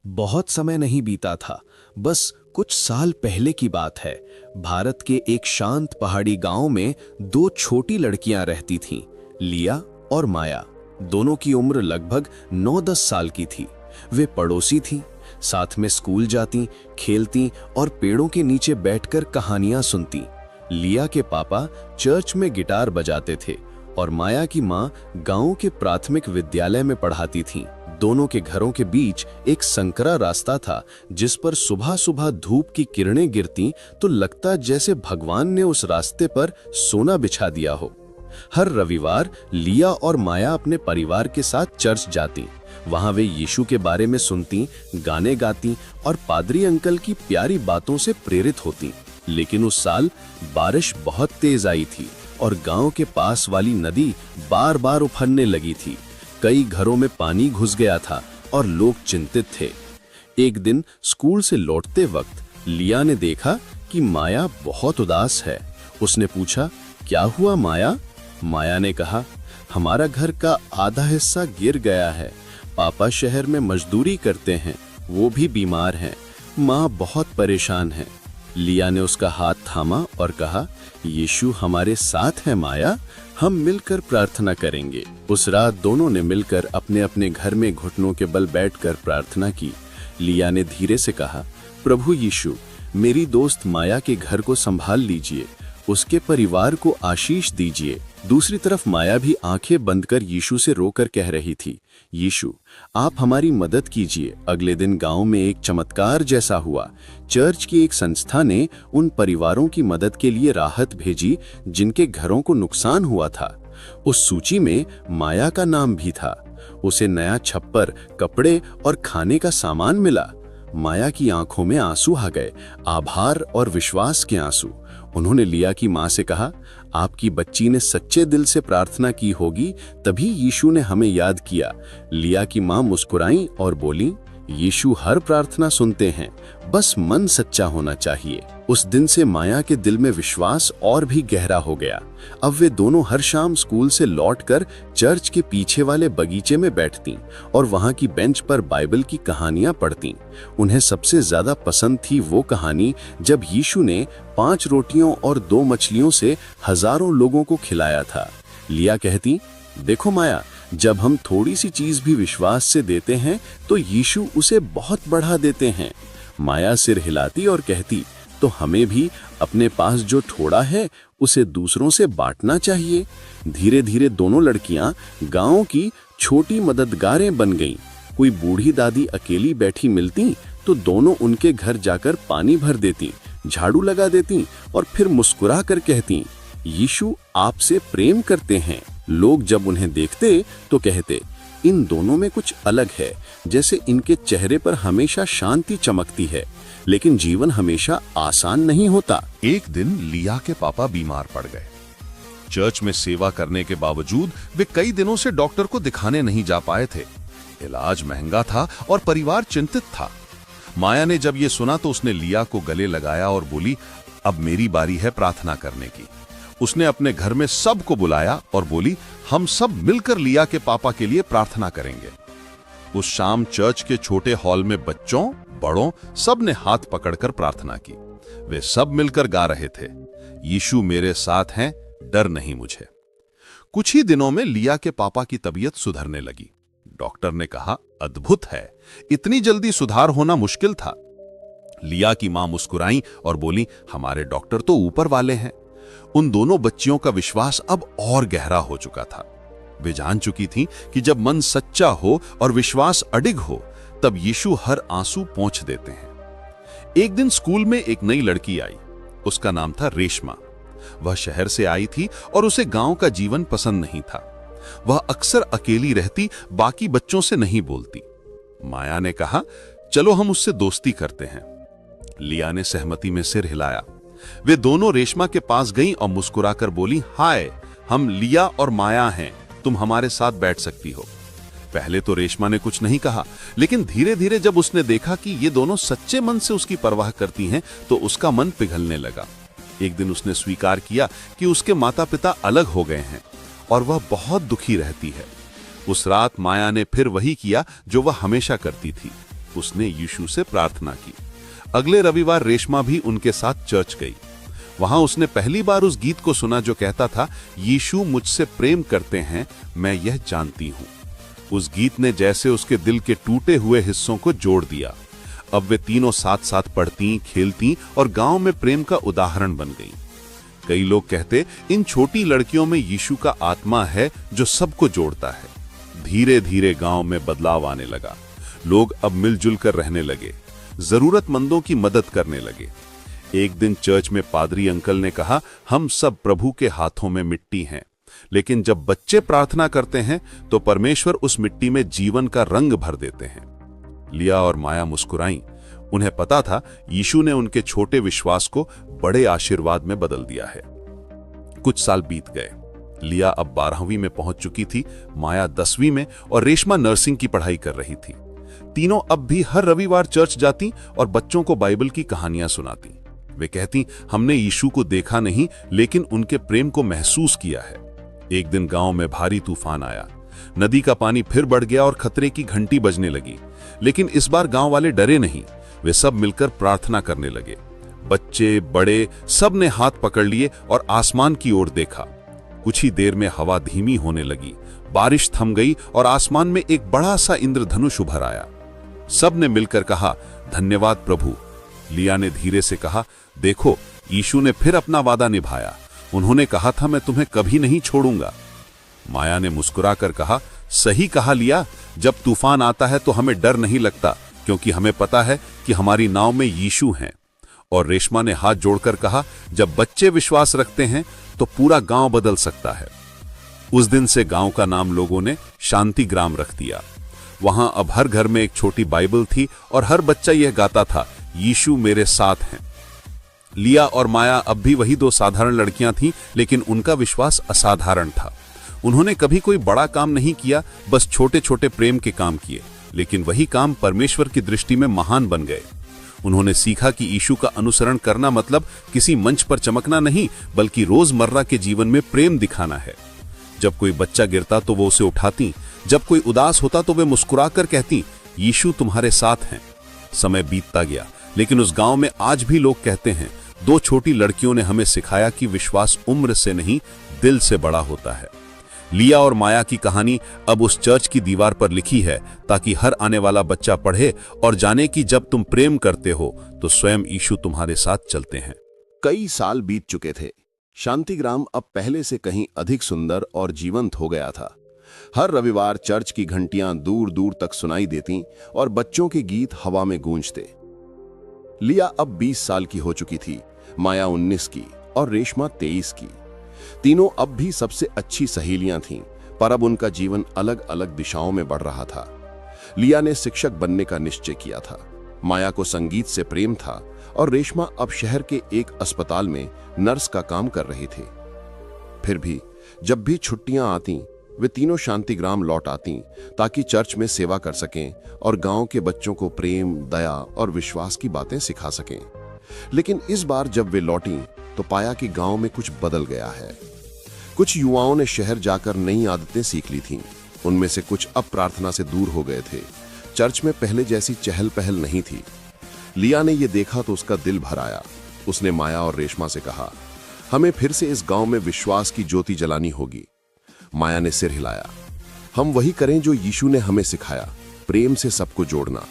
बहुत समय नहीं बीता था। बस कुछ साल पहले की बात है। भारत के एक शांत पहाड़ी गांव में दो छोटी लड़कियां रहती थीं, लिया और माया। दोनों की उम्र लगभग 9-10 साल की थी। वे पड़ोसी थीं, साथ में स्कूल जाती, खेलती और पेड़ों के नीचे बैठकर कहानियां सुनती। लिया के पापा चर्च में गिटार बजाते थे और माया की मां गांव के प्राथमिक विद्यालय में पढ़ाती थीं। दोनों के घरों के बीच एक संकरा रास्ता था, जिस पर सुबह सुबह धूप की किरणें गिरती तो लगता जैसे भगवान ने उस रास्ते पर सोना बिछा दिया हो। हर रविवार लिया और माया अपने परिवार के साथ चर्च जाती। वहां वे यीशु के बारे में सुनती, गाने गाती और पादरी अंकल की प्यारी बातों से प्रेरित होती। लेकिन उस साल बारिश बहुत तेज आई थी और गांव के पास वाली नदी बार बार उफरने लगी थी। कई घरों में पानी घुस गया था और लोग चिंतित थे। एक दिन स्कूल से लौटते वक्त लिया ने देखा कि माया बहुत उदास है। उसने पूछा, क्या हुआ माया? माया ने कहा, हमारा घर का आधा हिस्सा गिर गया है। पापा शहर में मजदूरी करते हैं, वो भी बीमार हैं। माँ बहुत परेशान है। लिया ने उसका हाथ थामा और कहा, यीशु हमारे साथ है माया, हम मिलकर प्रार्थना करेंगे। उस रात दोनों ने मिलकर अपने अपने घर में घुटनों के बल बैठकर प्रार्थना की। लिया ने धीरे से कहा, प्रभु यीशु, मेरी दोस्त माया के घर को संभाल लीजिए, उसके परिवार को आशीष दीजिए। दूसरी तरफ माया भी आंखें बंद कर यीशु से रोकर कह रही थी, यीशु आप हमारी मदद कीजिए। अगले दिन गांव में एक चमत्कार जैसा हुआ। चर्च की एक संस्था ने उन परिवारों की मदद के लिए राहत भेजी जिनके घरों को नुकसान हुआ था। उस सूची में माया का नाम भी था। उसे नया छप्पर, कपड़े और खाने का सामान मिला। माया की आंखों में आंसू आ गए, आभार और विश्वास के आंसू। उन्होंने लिया की मां से कहा, आपकी बच्ची ने सच्चे दिल से प्रार्थना की होगी, तभी यीशु ने हमें याद किया। लिया की मां मुस्कुराई और बोली, यीशु हर प्रार्थना सुनते हैं, बस मन सच्चा होना चाहिए। उस दिन से माया के दिल में विश्वास और भी गहरा हो गया। अब वे दोनों हर शाम स्कूल से लौटकर चर्च के पीछे वाले बगीचे में बैठतीं और वहां की बेंच पर बाइबल की कहानियां पढ़तीं। उन्हें सबसे ज्यादा पसंद थी वो कहानी जब यीशु ने 5 रोटियों और 2 मछलियों से हजारों लोगों को खिलाया था। लिया कहती, देखो माया, जब हम थोड़ी सी चीज भी विश्वास से देते हैं तो यीशु उसे बहुत बढ़ा देते हैं। माया सिर हिलाती और कहती, तो हमें भी अपने पास जो थोड़ा है उसे दूसरों से बांटना चाहिए। धीरे धीरे दोनों लड़कियां गांव की छोटी मददगारें बन गईं। कोई बूढ़ी दादी अकेली बैठी मिलती तो दोनों उनके घर जाकर पानी भर देती, झाड़ू लगा देती और फिर मुस्कुरा कर कहती, यीशु आपसे प्रेम करते हैं। लोग जब उन्हें देखते तो कहते, इन दोनों में कुछ अलग है, जैसे इनके चेहरे पर हमेशा शांति चमकती है। लेकिन जीवन हमेशा आसान नहीं होता। एक दिन लिया के पापा बीमार पड़ गए। चर्च में सेवा करने के बावजूद वे कई दिनों से डॉक्टर को दिखाने नहीं जा पाए थे। इलाज महंगा था और परिवार चिंतित था। माया ने जब ये सुना तो उसने लिया को गले लगाया और बोली, अब मेरी बारी है प्रार्थना करने की। उसने अपने घर में सबको बुलाया और बोली, हम सब मिलकर लिया के पापा के लिए प्रार्थना करेंगे। उस शाम चर्च के छोटे हॉल में बच्चों, बड़ों सब ने हाथ पकड़कर प्रार्थना की। वे सब मिलकर गा रहे थे, यीशु मेरे साथ हैं, डर नहीं मुझे। कुछ ही दिनों में लिया के पापा की तबीयत सुधरने लगी। डॉक्टर ने कहा, अद्भुत है, इतनी जल्दी सुधार होना मुश्किल था। लिया की मां मुस्कुराई और बोली, हमारे डॉक्टर तो ऊपर वाले हैं। उन दोनों बच्चियों का विश्वास अब और गहरा हो चुका था। वे जान चुकी थीं कि जब मन सच्चा हो और विश्वास अडिग हो तब यीशु हर आंसू पोंछ देते हैं। एक दिन स्कूल में एक नई लड़की आई। उसका नाम था रेशमा। वह शहर से आई थी और उसे गांव का जीवन पसंद नहीं था। वह अक्सर अकेली रहती, बाकी बच्चों से नहीं बोलती। माया ने कहा, चलो हम उससे दोस्ती करते हैं। लिया ने सहमति में सिर हिलाया। वे दोनों रेशमा के पास गईं और मुस्कुराकर बोली, हाय, हम लिया और माया हैं, तुम हमारे साथ बैठ सकती हो। पहले तो रेशमा ने कुछ नहीं कहा, लेकिन धीरे धीरे जब उसने देखा कि ये दोनों सच्चे मन से उसकी परवाह करती हैं तो उसका मन पिघलने लगा। एक दिन उसने स्वीकार किया कि उसके माता पिता अलग हो गए हैं और वह बहुत दुखी रहती है। उस रात माया ने फिर वही किया जो वह हमेशा करती थी। उसने यीशु से प्रार्थना की। अगले रविवार रेशमा भी उनके साथ चर्च गई। वहां उसने पहली बार उस गीत को सुना जो कहता था, यीशु मुझसे प्रेम करते हैं, मैं यह जानती हूं। उस गीत ने जैसे उसके दिल के टूटे हुए हिस्सों को जोड़ दिया। अब वे तीनों साथ साथ पढ़ती, खेलती और गांव में प्रेम का उदाहरण बन गईं। कई लोग कहते, इन छोटी लड़कियों में यीशु का आत्मा है जो सबको जोड़ता है। धीरे धीरे गांव में बदलाव आने लगा। लोग अब मिलजुल कर रहने लगे, जरूरतमंदों की मदद करने लगे। एक दिन चर्च में पादरी अंकल ने कहा, हम सब प्रभु के हाथों में मिट्टी हैं, लेकिन जब बच्चे प्रार्थना करते हैं तो परमेश्वर उस मिट्टी में जीवन का रंग भर देते हैं। लिया और माया मुस्कुराईं। उन्हें पता था यीशु ने उनके छोटे विश्वास को बड़े आशीर्वाद में बदल दिया है। कुछ साल बीत गए। लिया अब 12वीं में पहुंच चुकी थी, माया 10वीं में और रेशमा नर्सिंग की पढ़ाई कर रही थी। तीनों अब भी हर रविवार चर्च जाती और बच्चों को बाइबल की कहानियां सुनाती। वे कहती, हमने यीशु को देखा नहीं, लेकिन उनके प्रेम को महसूस किया है। एक दिन गांव में भारी तूफान आया। नदी का पानी फिर बढ़ गया और खतरे की घंटी बजने लगी। लेकिन इस बार गांव वाले डरे नहीं। वे सब मिलकर प्रार्थना करने लगे। बच्चे, बड़े, सब ने हाथ पकड़ लिए और आसमान की ओर देखा। कुछ ही देर में हवा धीमी होने लगी, बारिश थम गई और आसमान में एक बड़ा सा इंद्रधनुष उभर आया। सब ने मिलकर कहा, धन्यवाद प्रभु। लिया ने धीरे से कहा, देखो, यीशु ने फिर अपना वादा निभाया। उन्होंने कहा था, मैं तुम्हें कभी नहीं छोड़ूंगा। माया ने मुस्कुराकर कहा, सही कहा लिया, जब तूफान आता है तो हमें डर नहीं लगता, क्योंकि हमें पता है कि हमारी नाव में यीशु हैं। और रेशमा ने हाथ जोड़कर कहा, जब बच्चे विश्वास रखते हैं तो पूरा गांव बदल सकता है। उस दिन से गांव का नाम लोगों ने शांति ग्राम रख दिया। वहां अब हर घर में एक छोटी बाइबल थी और हर बच्चा यह गाता था, यीशु मेरे साथ हैं। लिया और माया अब भी वही दो साधारण लड़कियां थीं, लेकिन उनका विश्वास असाधारण था। उन्होंने कभी कोई बड़ा काम नहीं किया, बस छोटे छोटे प्रेम के काम किए, लेकिन वही काम परमेश्वर की दृष्टि में महान बन गए। उन्होंने सीखा कि यीशु का अनुसरण करना मतलब किसी मंच पर चमकना नहीं, बल्कि रोजमर्रा के जीवन में प्रेम दिखाना है। जब कोई बच्चा गिरता तो वो उसे उठाती, जब कोई उदास होता तो वे मुस्कुराकर कहती, यीशु तुम्हारे साथ हैं। समय बीतता गया, लेकिन उस गांव में आज भी लोग कहते हैं, दो छोटी लड़कियों ने हमें सिखाया कि विश्वास उम्र से नहीं, दिल से बड़ा होता है। लिया और माया की कहानी अब उस चर्च की दीवार पर लिखी है, ताकि हर आने वाला बच्चा पढ़े और जाने कि जब तुम प्रेम करते हो तो स्वयं यीशु तुम्हारे साथ चलते हैं। कई साल बीत चुके थे। शांतिग्राम अब पहले से कहीं अधिक सुंदर और जीवंत हो गया था। हर रविवार चर्च की घंटियां दूर दूर तक सुनाई देती और बच्चों के गीत हवा में गूंजते। लिया अब 20 साल की हो चुकी थी, माया 19 की और रेशमा 23 की। तीनों अब भी सबसे अच्छी सहेलियां थीं, पर अब उनका जीवन अलग अलग दिशाओं में बढ़ रहा था। लिया ने शिक्षक बनने का निश्चय किया था, माया को संगीत से प्रेम था और रेशमा अब शहर के एक अस्पताल में नर्स का काम कर रही थी। फिर भी जब भी छुट्टियां आती, वे तीनों शांतिग्राम लौट आती ताकि चर्च में सेवा कर सकें और गांव के बच्चों को प्रेम, दया और विश्वास की बातें सिखा सकें। लेकिन इस बार जब वे लौटी तो पाया कि गांव में कुछ बदल गया है। कुछ युवाओं ने शहर जाकर नई आदतें सीख ली थीं। उनमें से कुछ अब प्रार्थना से दूर हो गए थे। चर्च में पहले जैसी चहल पहल नहीं थी। लिया ने यह देखा तो उसका दिल भर आया। उसने माया और रेशमा से कहा, हमें फिर से इस गांव में विश्वास की ज्योति जलानी होगी। माया ने सिर हिलाया, हम वही करें जो यीशु ने हमें सिखाया, प्रेम से सबको जोड़ना।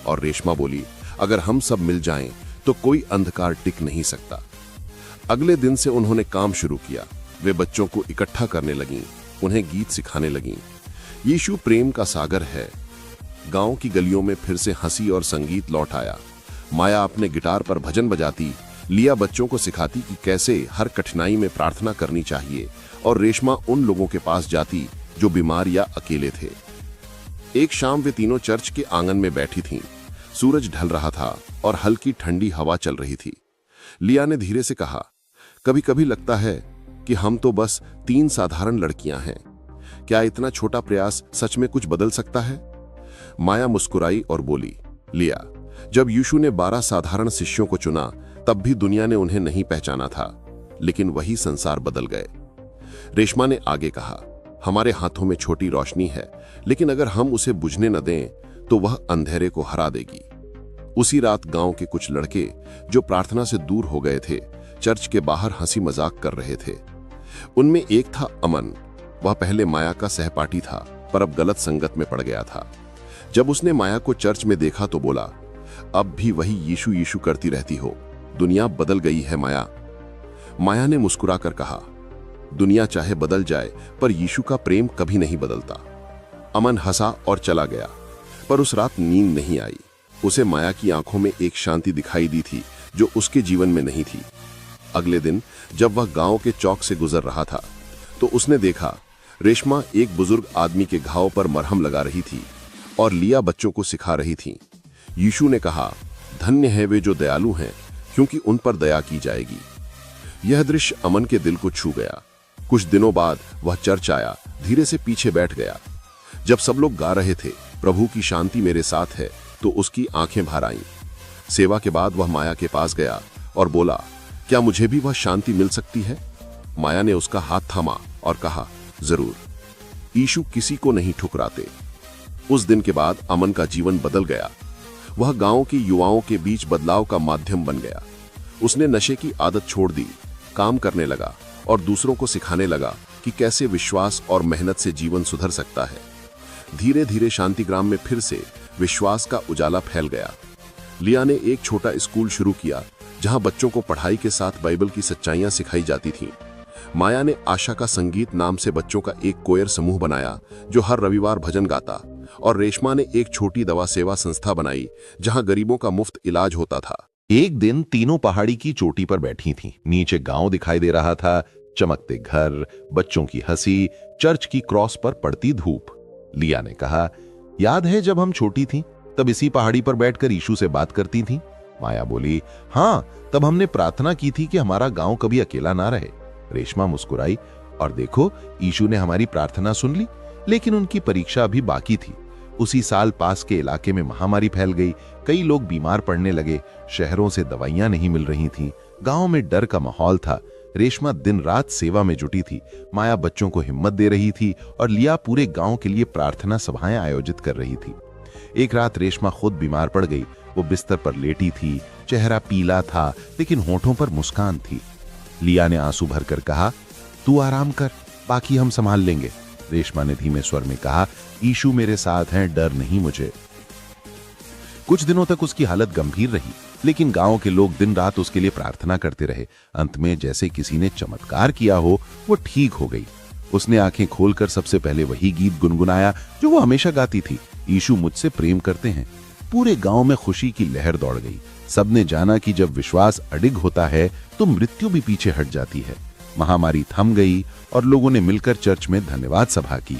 और रेशमा बोली, अगर हम सब मिल जाएं तो कोई अंधकार टिक नहीं सकता। अगले दिन से उन्होंने काम शुरू किया। वे बच्चों को इकट्ठा करने लगीं, उन्हें गीत सिखाने लगीं। यीशु प्रेम का सागर है। गांव की गलियों में फिर से हंसी और संगीत लौट आया। माया अपने गिटार पर भजन बजाती, लिया बच्चों को सिखाती कि कैसे हर कठिनाई में प्रार्थना करनी चाहिए, और रेशमा उन लोगों के पास जाती जो बीमार या अकेले थे। एक शाम वे तीनों चर्च के आंगन में बैठी थीं। सूरज ढल रहा था और हल्की ठंडी हवा चल रही थी। लिया ने धीरे से कहा, कभी कभी लगता है कि हम तो बस 3 साधारण लड़कियां हैं। क्या इतना छोटा प्रयास सच में कुछ बदल सकता है? माया मुस्कुराई और बोली, लिया, जब यीशु ने 12 साधारण शिष्यों को चुना तब भी दुनिया ने उन्हें नहीं पहचाना था, लेकिन वही संसार बदल गए। रेशमा ने आगे कहा, हमारे हाथों में छोटी रोशनी है, लेकिन अगर हम उसे बुझने न दें तो वह अंधेरे को हरा देगी। उसी रात गांव के कुछ लड़के जो प्रार्थना से दूर हो गए थे, चर्च के बाहर हंसी मजाक कर रहे थे। उनमें एक था अमन। वह पहले माया का सहपाठी था, पर अब गलत संगत में पड़ गया था। जब उसने माया को चर्च में देखा तो बोला, अब भी वही यीशु यीशु करती रहती हो, दुनिया बदल गई है माया। माया ने मुस्कुराकर कहा, दुनिया चाहे बदल जाए पर यीशु का प्रेम कभी नहीं बदलता। अमन हंसा और चला गया, पर उस रात नींद नहीं आई। उसे माया की आंखों में एक शांति दिखाई दी थी जो उसके जीवन में नहीं थी। अगले दिन जब वह गांव के चौक से गुजर रहा था तो उसने देखा रेशमा एक बुजुर्ग आदमी के घाव पर मरहम लगा रही थी और लिया बच्चों को सिखा रही थी। यीशु ने कहा, धन्य है वे जो दयालु हैं, क्योंकि उन पर दया की जाएगी। यह दृश्य अमन के दिल को छू गया। कुछ दिनों बाद वह चर्च आया, धीरे से पीछे बैठ गया। जब सब लोग गा रहे थे, प्रभु की शांति मेरे साथ है, तो उसकी आंखें भर आईं। सेवा के बाद वह माया के पास गया और बोला, क्या मुझे भी वह शांति मिल सकती है? माया ने उसका हाथ थामा और कहा, जरूर, यीशु किसी को नहीं ठुकराते। उस दिन के बाद अमन का जीवन बदल गया। वह गांव के युवाओं के बीच बदलाव का माध्यम बन गया। उसने नशे की आदत छोड़ दी, काम करने लगा और दूसरों को सिखाने लगा कि कैसे विश्वास और मेहनत से जीवन सुधर सकता है। धीरे धीरे शांतिग्राम में फिर से विश्वास का उजाला फैल गया। लिया ने एक छोटा स्कूल शुरू किया जहां बच्चों को पढ़ाई के साथ बाइबल की सच्चाइयां सिखाई जाती थीं। माया ने आशा का संगीत नाम से बच्चों का एक कोयर समूह बनाया जो हर रविवार भजन गाता, और रेशमा ने एक छोटी दवा सेवा संस्था बनाई जहां गरीबों का मुफ्त इलाज होता था। एक दिन तीनों पहाड़ी की चोटी पर बैठी थीं। नीचे गांव दिखाई दे रहा था, चमकते घर, बच्चों की हंसी, चर्च की क्रॉस पर पड़ती धूप। लिया ने कहा, याद है जब हम छोटी थीं तब इसी पहाड़ी पर बैठकर यीशु से बात करती थीं? माया बोली, हाँ, तब हमने प्रार्थना की थी कि हमारा गांव कभी अकेला ना रहे। रेशमा मुस्कुराई, और देखो, यीशु ने हमारी प्रार्थना सुन ली। लेकिन उनकी परीक्षा अभी बाकी थी। उसी साल पास के इलाके में महामारी फैल गई। कई लोग बीमार पड़ने लगे। शहरों से दवाइयां नहीं मिल रही थीं। गांव में डर का माहौल था। रेशमा दिन रात सेवा में जुटी थी। माया बच्चों को हिम्मत दे रही थी और लिया पूरे गांव के लिए प्रार्थना सभाएं आयोजित कर रही थी। एक रात रेशमा खुद बीमार पड़ गई। वो बिस्तर पर लेटी थी, चेहरा पीला था, लेकिन होठों पर मुस्कान थी। लिया ने आंसू भरकर कहा, तू आराम कर, बाकी हम संभाल लेंगे। रेशमा ने धीमे स्वर में कहा, यीशु मेरे साथ हैं, डर नहीं मुझे। कुछ दिनों तक उसकी हालत गंभीर रही, लेकिन गांव के लोग दिन रात उसके लिए प्रार्थना करते रहे। अंत में जैसे किसी ने चमत्कार किया हो, वो ठीक हो गई। उसने आंखें खोलकर सबसे पहले वही गीत गुनगुनाया जो वो हमेशा गाती थी, यीशु मुझसे प्रेम करते हैं। पूरे गांव में खुशी की लहर दौड़ गई। सबने जाना कि जब विश्वास अडिग होता है तो मृत्यु भी पीछे हट जाती है। महामारी थम गई और लोगों ने मिलकर चर्च में धन्यवाद सभा की।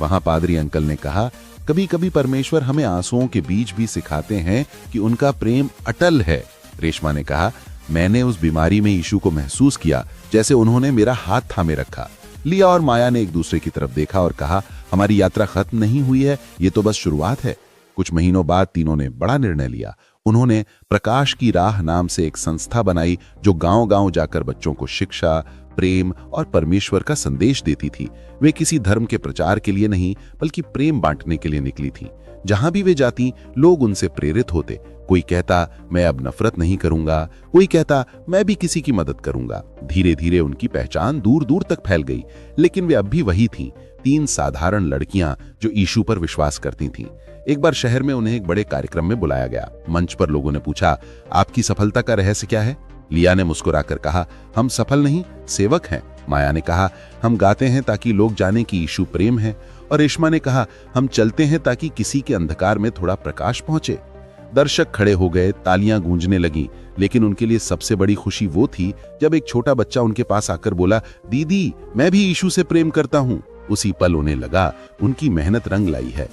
वहां पादरी अंकल ने कहा, कभी कभी परमेश्वर हमें आंसुओं के बीच भी सिखाते हैं कि उनका प्रेम अटल है। रेशमा ने कहा, मैंने उस बीमारी में यीशु को महसूस किया जैसे उन्होंने मेरा हाथ थामे रखा। लिया और माया ने एक दूसरे की तरफ देखा और कहा, हमारी यात्रा खत्म नहीं हुई है, ये तो बस शुरुआत है। कुछ महीनों बाद तीनों ने बड़ा निर्णय लिया। उन्होंने प्रकाश की राह नाम से एक संस्था बनाई जो गांव-गांव जाकर बच्चों को शिक्षा, प्रेम और परमेश्वर का संदेश देती थी। वे किसी धर्म के प्रचार के लिए नहीं, बल्कि प्रेम बांटने के लिए निकली थीं। जहां भी वे जाती, लोग उनसे प्रेरित होते। कोई कहता, मैं अब नफरत नहीं करूंगा, कोई कहता, मैं भी किसी की मदद करूंगा। धीरे धीरे उनकी पहचान दूर दूर तक फैल गई, लेकिन वे अब भी वही थीं, 3 साधारण लड़कियां जो यीशु पर विश्वास करती थीं। एक बार शहर में उन्हें एक बड़े कार्यक्रम में बुलाया गया। मंच पर लोगों ने पूछा, आपकी सफलता का रहस्य क्या है? लिया ने मुस्कुराकर कहा, हम सफल नहीं, सेवक हैं। माया ने कहा, हम गाते हैं ताकि लोग जाने कि यीशु प्रेम है। और रेशमा ने कहा, हम चलते हैं ताकि किसी के अंधकार में थोड़ा प्रकाश पहुंचे। दर्शक खड़े हो गए, तालियां गूंजने लगीं, लेकिन उनके लिए सबसे बड़ी खुशी वो थी जब एक छोटा बच्चा उनके पास आकर बोला, दीदी, मैं भी यीशु से प्रेम करता हूं। उसी पल उन्हें लगा उनकी मेहनत रंग लाई है।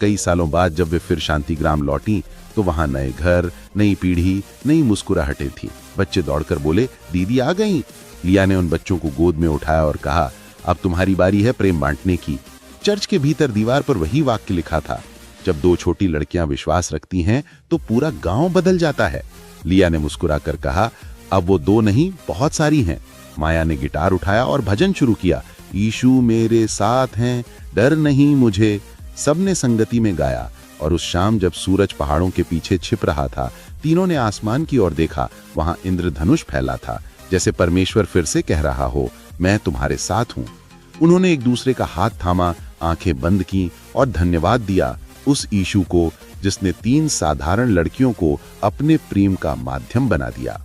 कई सालों बाद जब वे फिर शांतिग्राम लौटी तो वहां नए घर, नई पीढ़ी, नई मुस्कुराहटें थी। बच्चे दौड़कर बोले, दीदी आ गईं। लिया ने उन बच्चों को गोद में उठाया और कहा, अब तुम्हारी बारी है प्रेम बांटने की। चर्च के भीतर दीवार पर वही वाक्य लिखा था, जब 2 छोटी लड़कियां विश्वास रखती हैं तो पूरा गांव बदल जाता है। लिया ने मुस्कुराकर कहा, अब वो 2 नहीं, बहुत सारी हैं। माया ने गिटार उठाया और भजन शुरू किया, यीशु मेरे साथ हैं, डर नहीं मुझे। सबने संगति में गाया, और उस शाम जब सूरज पहाड़ों के पीछे छिप रहा था, तीनों ने आसमान की ओर देखा। वहां इंद्रधनुष फैला था, जैसे परमेश्वर फिर से कह रहा हो, मैं तुम्हारे साथ हूं। उन्होंने एक दूसरे का हाथ थामा, आंखें बंद की और धन्यवाद दिया उस यीशु को जिसने 3 साधारण लड़कियों को अपने प्रेम का माध्यम बना दिया।